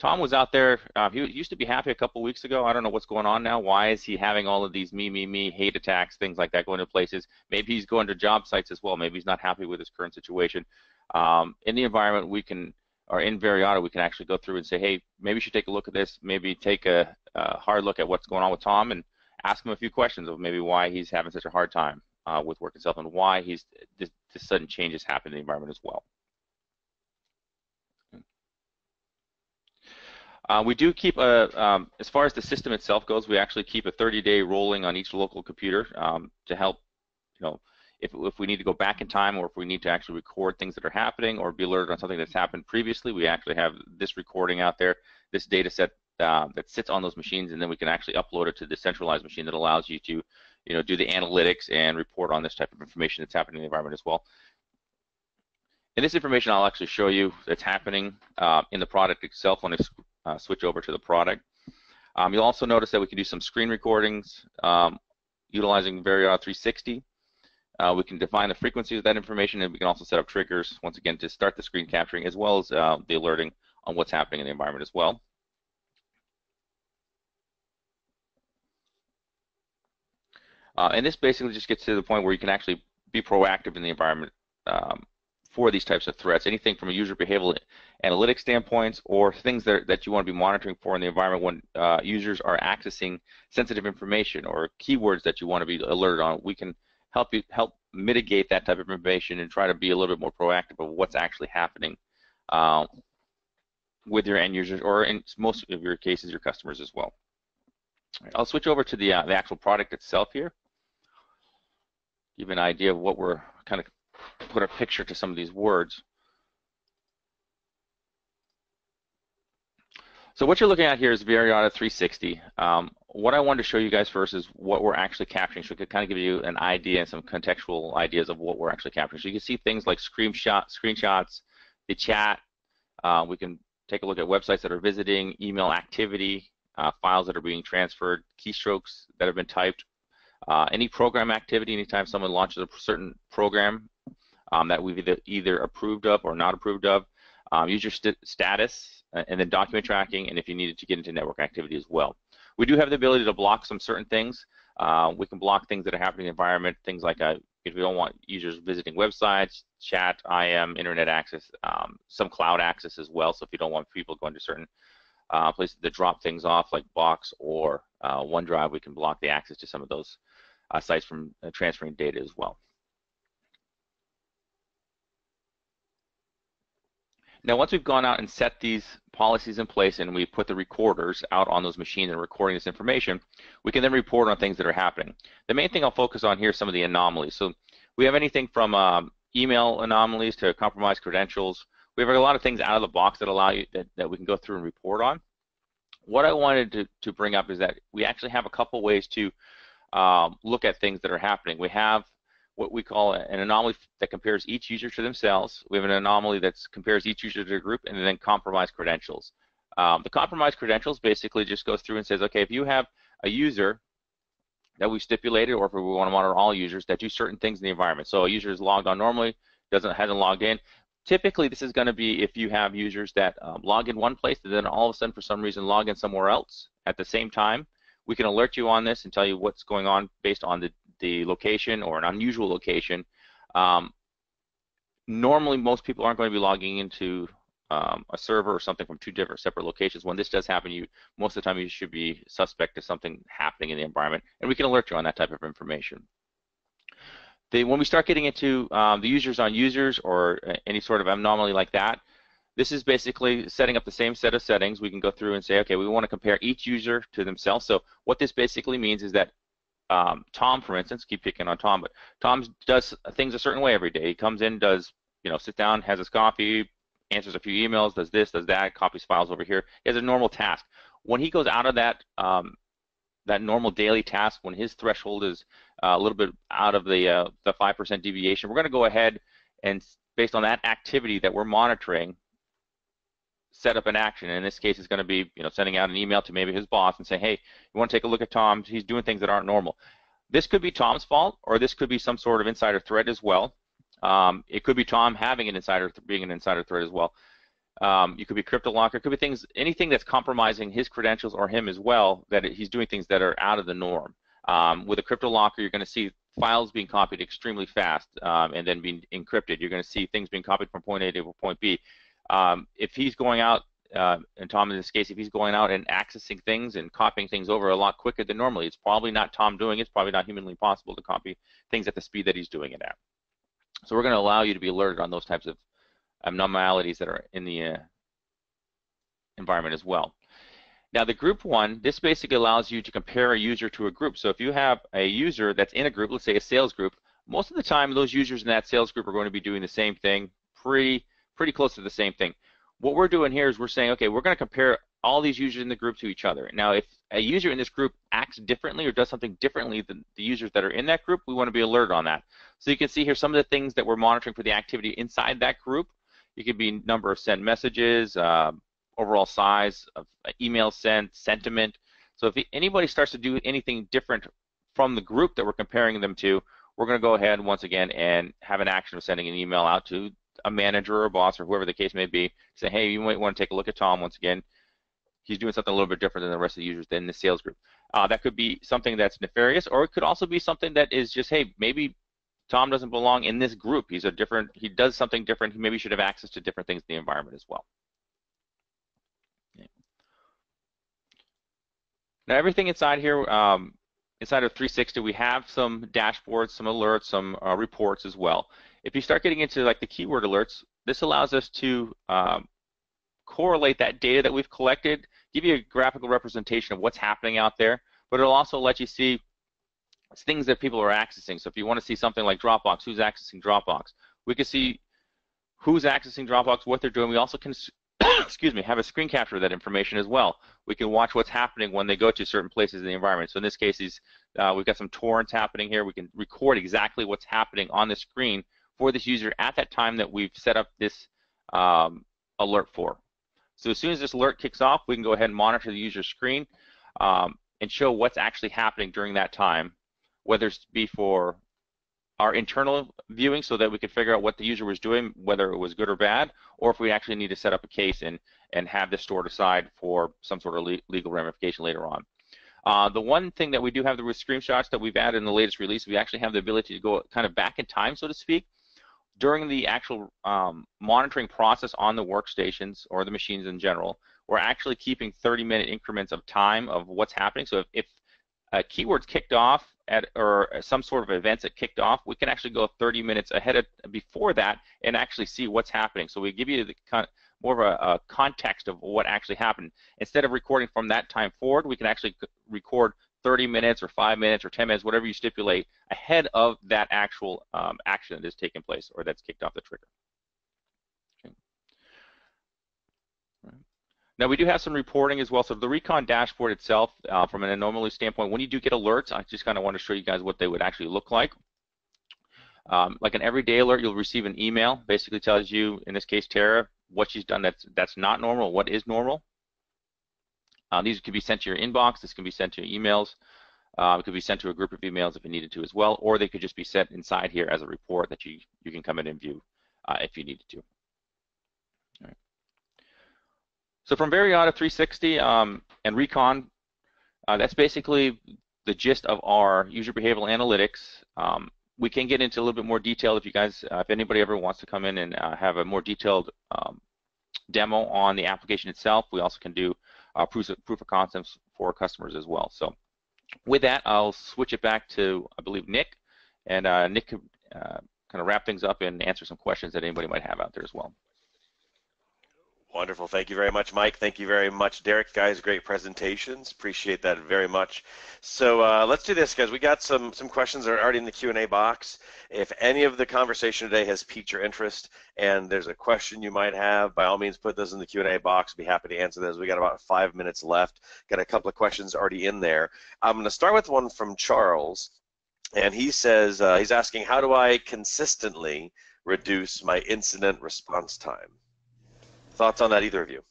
Tom was out there, he used to be happy a couple weeks ago, I don't know what's going on now, why is he having all of these me, hate attacks, things like that going to places. Maybe he's going to job sites as well, maybe he's not happy with his current situation. In the environment, we can, or in Veriato, we can actually go through and say, hey, maybe you should take a look at this, maybe take a hard look at what's going on with Tom, and ask him a few questions of maybe why he's having such a hard time with work itself, and why this sudden changes happen in the environment as well. We do keep as far as the system itself goes, we actually keep a 30-day rolling on each local computer to help, if we need to go back in time, or if we need to actually record things that are happening, or be alerted on something that's happened previously, we actually have this recording out there, this data set that sits on those machines, and then we can actually upload it to the centralized machine that allows you to, do the analytics and report on this type of information that's happening in the environment as well. And this information I'll actually show you that's happening in the product itself when I switch over to the product. You'll also notice that we can do some screen recordings utilizing Veriato 360. We can define the frequency of that information, and we can also set up triggers, once again, to start the screen capturing, as well as the alerting on what's happening in the environment as well. And this basically just gets to the point where you can actually be proactive in the environment for these types of threats, anything from a user behavioral analytics standpoint or things that you want to be monitoring for in the environment when users are accessing sensitive information or keywords that you want to be alerted on. We can help mitigate that type of information and try to be a little bit more proactive of what's actually happening with your end users, or in most of your cases, your customers as well. I'll switch over to the actual product itself here. Give an idea of what we're kind of put a picture to some of these words. So what you're looking at here is Veriato 360. What I wanted to show you guys first is what we're actually capturing, so it could kind of give you an idea and some contextual ideas of what we're actually capturing. So you can see things like screenshots, the chat. We can take a look at websites that are visiting, email activity, files that are being transferred, keystrokes that have been typed, any program activity. Anytime someone launches a certain program that we've either approved of or not approved of, user status, and then document tracking, and if you needed to get into network activity as well. We do have the ability to block some certain things. We can block things that are happening in the environment, things like if we don't want users visiting websites, chat, IM, internet access, some cloud access as well. So if you don't want people going to certain places to drop things off like Box or OneDrive, we can block the access to some of those sites from transferring data as well. Now, once we've gone out and set these policies in place and we put the recorders out on those machines and recording this information, we can then report on things that are happening. The main thing I'll focus on here is some of the anomalies. So we have anything from email anomalies to compromised credentials. We have a lot of things out of the box that allow you that we can go through and report on. What I wanted to bring up is that we actually have a couple ways to look at things that are happening. We have what we call an anomaly that compares each user to themselves. We have an anomaly that compares each user to a group, and then compromised credentials. The compromised credentials basically just goes through and says, okay, if you have a user that we stipulated, or if we want to monitor all users that do certain things in the environment. So a user is logged on normally, hasn't logged in. Typically, this is going to be if you have users that log in one place and then all of a sudden, for some reason, log in somewhere else at the same time. We can alert you on this and tell you what's going on based on the location or an unusual location. Normally, most people aren't going to be logging into a server or something from two different separate locations. When this does happen, most of the time you should be suspect of something happening in the environment, and we can alert you on that type of information. When we start getting into the users on users or any sort of anomaly like that, this is basically setting up the same set of settings. We can go through and say, okay, we want to compare each user to themselves. So what this basically means is that Tom, for instance, keep picking on Tom, but Tom does things a certain way every day. He comes in, does, sit down, has his coffee, answers a few emails, does this, does that, copies files over here. He has a normal task. When he goes out of that that normal daily task, when his threshold is a little bit out of the 5% deviation, we're going to go ahead and, based on that activity that we're monitoring, set up an action. In this case, it's going to be sending out an email to maybe his boss and saying, hey, you want to take a look at Tom? He's doing things that aren't normal. This could be Tom's fault, or this could be some sort of insider threat as well. It could be Tom having an being an insider threat as well. You could be crypto locker. It could be anything that's compromising his credentials or him as well, that he's doing things that are out of the norm. With a crypto locker, you're going to see files being copied extremely fast and then being encrypted. You're going to see things being copied from point A to point B. If he's going out, and Tom in this case, if he's going out and accessing things and copying things over a lot quicker than normally, it's probably not Tom doing it. It's probably not humanly possible to copy things at the speed that he's doing it at. So we're going to allow you to be alerted on those types of abnormalities that are in the environment as well. Now, the group one, this basically allows you to compare a user to a group. So if you have a user that's in a group, let's say a sales group, most of the time those users in that sales group are going to be doing the same thing, pretty close to the same thing. What we're doing here is we're saying, okay, we're going to compare all these users in the group to each other. Now, if a user in this group acts differently or does something differently than the users that are in that group, we want to be alerted on that. So you can see here some of the things that we're monitoring for the activity inside that group. It could be number of sent messages, overall size of email sent, sentiment. So if anybody starts to do anything different from the group that we're comparing them to, we're going to go ahead once again and have an action of sending an email out to a manager or a boss or whoever the case may be, say, hey, you might want to take a look at Tom once again. He's doing something a little bit different than the rest of the users in the sales group. That could be something that's nefarious, or it could also be something that is just, hey, maybe Tom doesn't belong in this group. He does something different. He maybe should have access to different things in the environment as well. Okay. Now everything inside here, inside of 360, we have some dashboards, some alerts, some reports as well. If you start getting into like the keyword alerts, this allows us to correlate that data that we've collected, give you a graphical representation of what's happening out there, but it'll also let you see things that people are accessing. So if you want to see something like Dropbox, who's accessing Dropbox, we can see who's accessing Dropbox, what they're doing. We also can excuse me, have a screen capture of that information as well. We can watch what's happening when they go to certain places in the environment. So in this case, we've got some torrents happening here. We can record exactly what's happening on the screen for this user at that time that we've set up this alert for. So as soon as this alert kicks off, we can go ahead and monitor the user's screen and show what's actually happening during that time, whether it's be for our internal viewing so that we could figure out what the user was doing, whether it was good or bad, or if we actually need to set up a case and have this stored aside for some sort of legal ramification later on. The one thing that we do have with screenshots that we've added in the latest release, we actually have the ability to go kind of back in time, so to speak, during the actual monitoring process on the workstations or the machines in general. We're actually keeping 30-minute increments of time of what's happening. So if keywords kicked off or some sort of events that kicked off, we can actually go 30 minutes ahead before that and actually see what's happening. So we give you more of a context of what actually happened. Instead of recording from that time forward, we can actually record 30 minutes or 5 minutes or 10 minutes, whatever you stipulate, ahead of that actual action that is taking place or that's kicked off the trigger. Okay. Right. Now we do have some reporting as well. So the Recon dashboard itself, from an anomaly standpoint, when you do get alerts, I just kind of want to show you guys what they would actually look like. Like an everyday alert, you'll receive an email, basically tells you, in this case, Tara, what she's done that's not normal, what is normal. These could be sent to your inbox. This can be sent to your emails. It could be sent to a group of emails if you needed to as well, or they could just be sent inside here as a report that you can come in and view if you needed to. All right. So from Veriato 360 and Recon, that's basically the gist of our user behavioral analytics. We can get into a little bit more detail if you guys, if anybody ever wants to come in and have a more detailed demo on the application itself. We also can do proof of concepts for customers as well. So with that, I'll switch it back to, I believe, Nick, and Nick could kind of wrap things up and answer some questions that anybody might have out there as well.
Wonderful. Thank you very much, Mike. Thank you very much, Derek. Guys, great presentations. Appreciate that very much. So let's do this, guys. We got some questions that are already in the Q&A box. If any of the conversation today has piqued your interest and there's a question you might have, by all means, put those in the Q&A box. Be happy to answer those. We got about 5 minutes left. Got a couple of questions already in there. I'm going to start with one from Charles, and he says, he's asking, how do I consistently reduce my incident response time? Thoughts on that, either of you?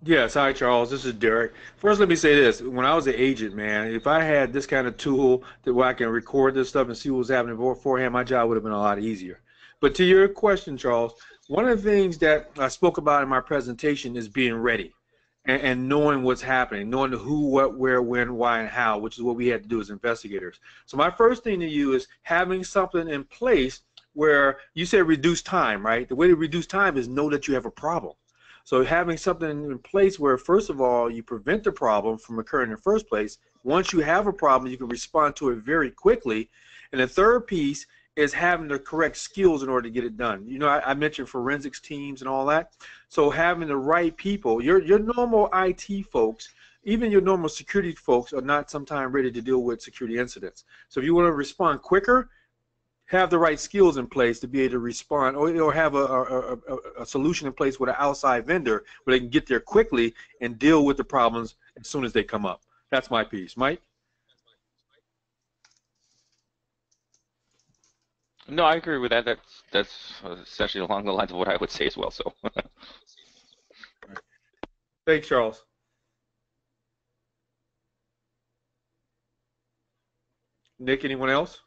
Yes, hi Charles, this is Derek. First, let me say this. When I was an agent, man, if I had this kind of tool where I can record this stuff and see what was happening beforehand, my job would have been a lot easier. But to your question, Charles, one of the things that I spoke about in my presentation is being ready and knowing what's happening, knowing the who, what, where, when, why, and how, which is what we had to do as investigators. So my first thing to you is having something in place where you said reduce time, right? The way to reduce time is know that you have a problem. So having something in place where, first of all, you prevent the problem from occurring in the first place. Once you have a problem, you can respond to it very quickly. And the third piece is having the correct skills in order to get it done. You know, I mentioned forensics teams and all that. So having the right people, your normal IT folks, even your normal security folks are not sometimes ready to deal with security incidents. So if you want to respond quicker, have the right skills in place to be able to respond, or have a solution in place with an outside vendor where they can get there quickly and deal with the problems as soon as they come up. That's my piece. Mike?
No, I agree with that. That's essentially along the lines of what I would say as well. So,
Thanks, Charles. Nick, anyone else?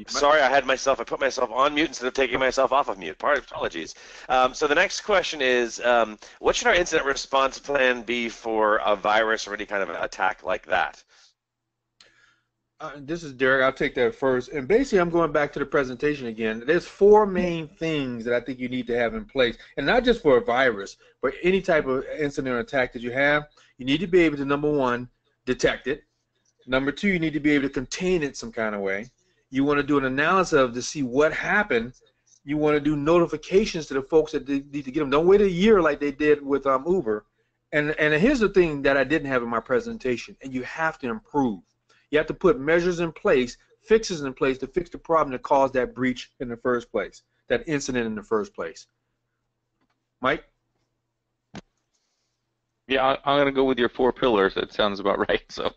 Sorry, I put myself on mute instead of taking myself off of mute. Apologies. So the next question is, what should our incident response plan be for a virus or any kind of attack like that?
This is Derrick. I'll take that first. And basically, I'm going back to the presentation again. There's four main things that I think you need to have in place, and not just for a virus, but any type of incident or attack that you have. You need to be able to, number one, detect it. Number two, you need to be able to contain it some kind of way. You want to do an analysis of to see what happened. You want to do notifications to the folks that need to get them. Don't wait a year like they did with Uber. And here's the thing that I didn't have in my presentation, and you have to improve. You have to put measures in place, fixes in place to fix the problem that caused that breach in the first place, that incident in the first place. Mike?
yeah, I'm going to go with your 4 pillars. That sounds about right. So,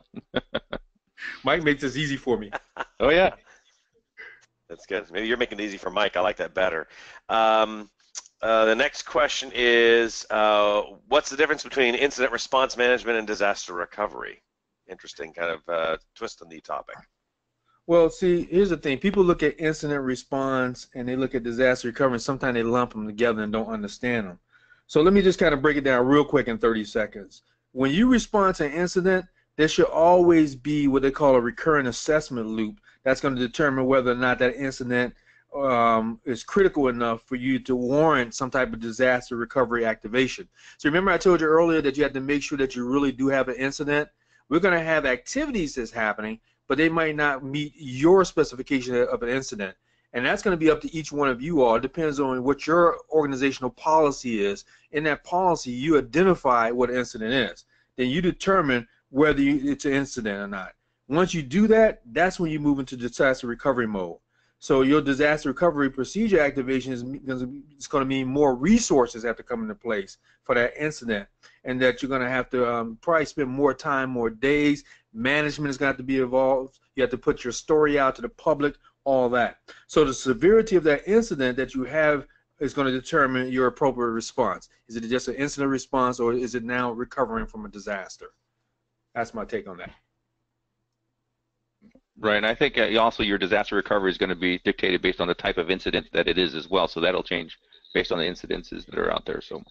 Mike makes this easy for me.
oh yeah.
That's good. Maybe you're making it easy for Mike. I like that better. The next question is, what's the difference between incident response management and disaster recovery? Interesting kind of twist on the topic.
Well, see, here's the thing. People look at incident response and they look at disaster recovery, and sometimes they lump them together and don't understand them. So let me just kind of break it down real quick in 30 seconds. When you respond to an incident, there should always be what they call a recurrent assessment loop that's going to determine whether or not that incident is critical enough for you to warrant some type of disaster recovery activation. So remember I told you earlier that you have to make sure that you really do have an incident. We're going to have activities that's happening, but they might not meet your specification of an incident. And that's going to be up to each one of you all. It depends on what your organizational policy is. In that policy, you identify what an incident is. Then you determine whether it's an incident or not. Once you do that, that's when you move into disaster recovery mode. So your disaster recovery procedure activation is going to mean more resources have to come into place for that incident, and that you're going to have to probably spend more time, more days. Management is going to have to be involved. You have to put your story out to the public, all that. So the severity of that incident that you have is going to determine your appropriate response. Is it just an incident response, or is it now recovering from a disaster? That's my take on that.
Right, and I think also your disaster recovery is going to be dictated based on the type of incident that it is as well. So that'll change based on the incidences that are out there. So.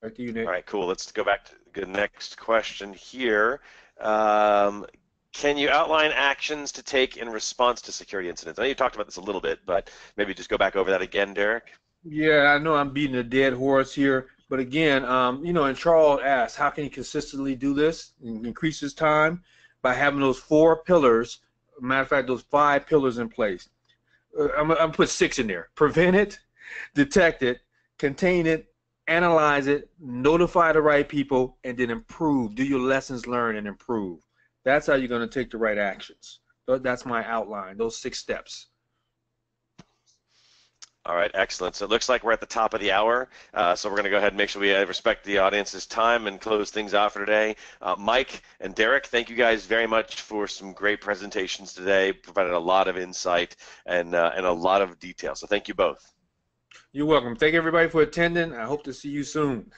Back to you, Nick.
All right, cool. Let's go back to the next question here. Can you outline actions to take in response to security incidents? I know you talked about this a little bit, but maybe just go back over that again, Derrick.
Yeah, I know I'm beating a dead horse here, but again, you know, and Charles asked, how can he consistently do this and increase his time? By having those 4 pillars, matter of fact, those 5 pillars in place. I'm going to put 6 in there. Prevent it, detect it, contain it, analyze it, notify the right people, and then improve. Do your lessons learned and improve. That's how you're going to take the right actions. That's my outline, those 6 steps.
All right, excellent. So it looks like we're at the top of the hour, so we're going to go ahead and make sure we respect the audience's time and close things out for today. Mike and Derrick, thank you guys very much for some great presentations today. Provided a lot of insight and a lot of detail. So thank you both.
You're welcome. Thank everybody for attending. I hope to see you soon.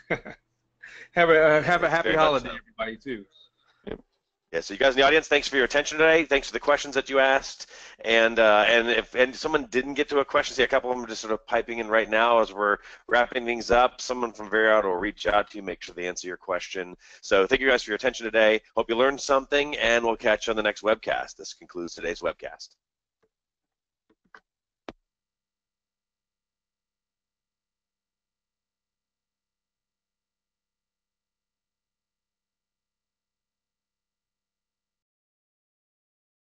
Have a happy holiday, everybody, too.
Yeah, so you guys in the audience, thanks for your attention today. Thanks for the questions that you asked. And if someone didn't get to a question, see a couple of them are just sort of piping in right now as we're wrapping things up. Someone from Veriato will reach out to you, make sure they answer your question. So thank you guys for your attention today. Hope you learned something, and we'll catch you on the next webcast. This concludes today's webcast.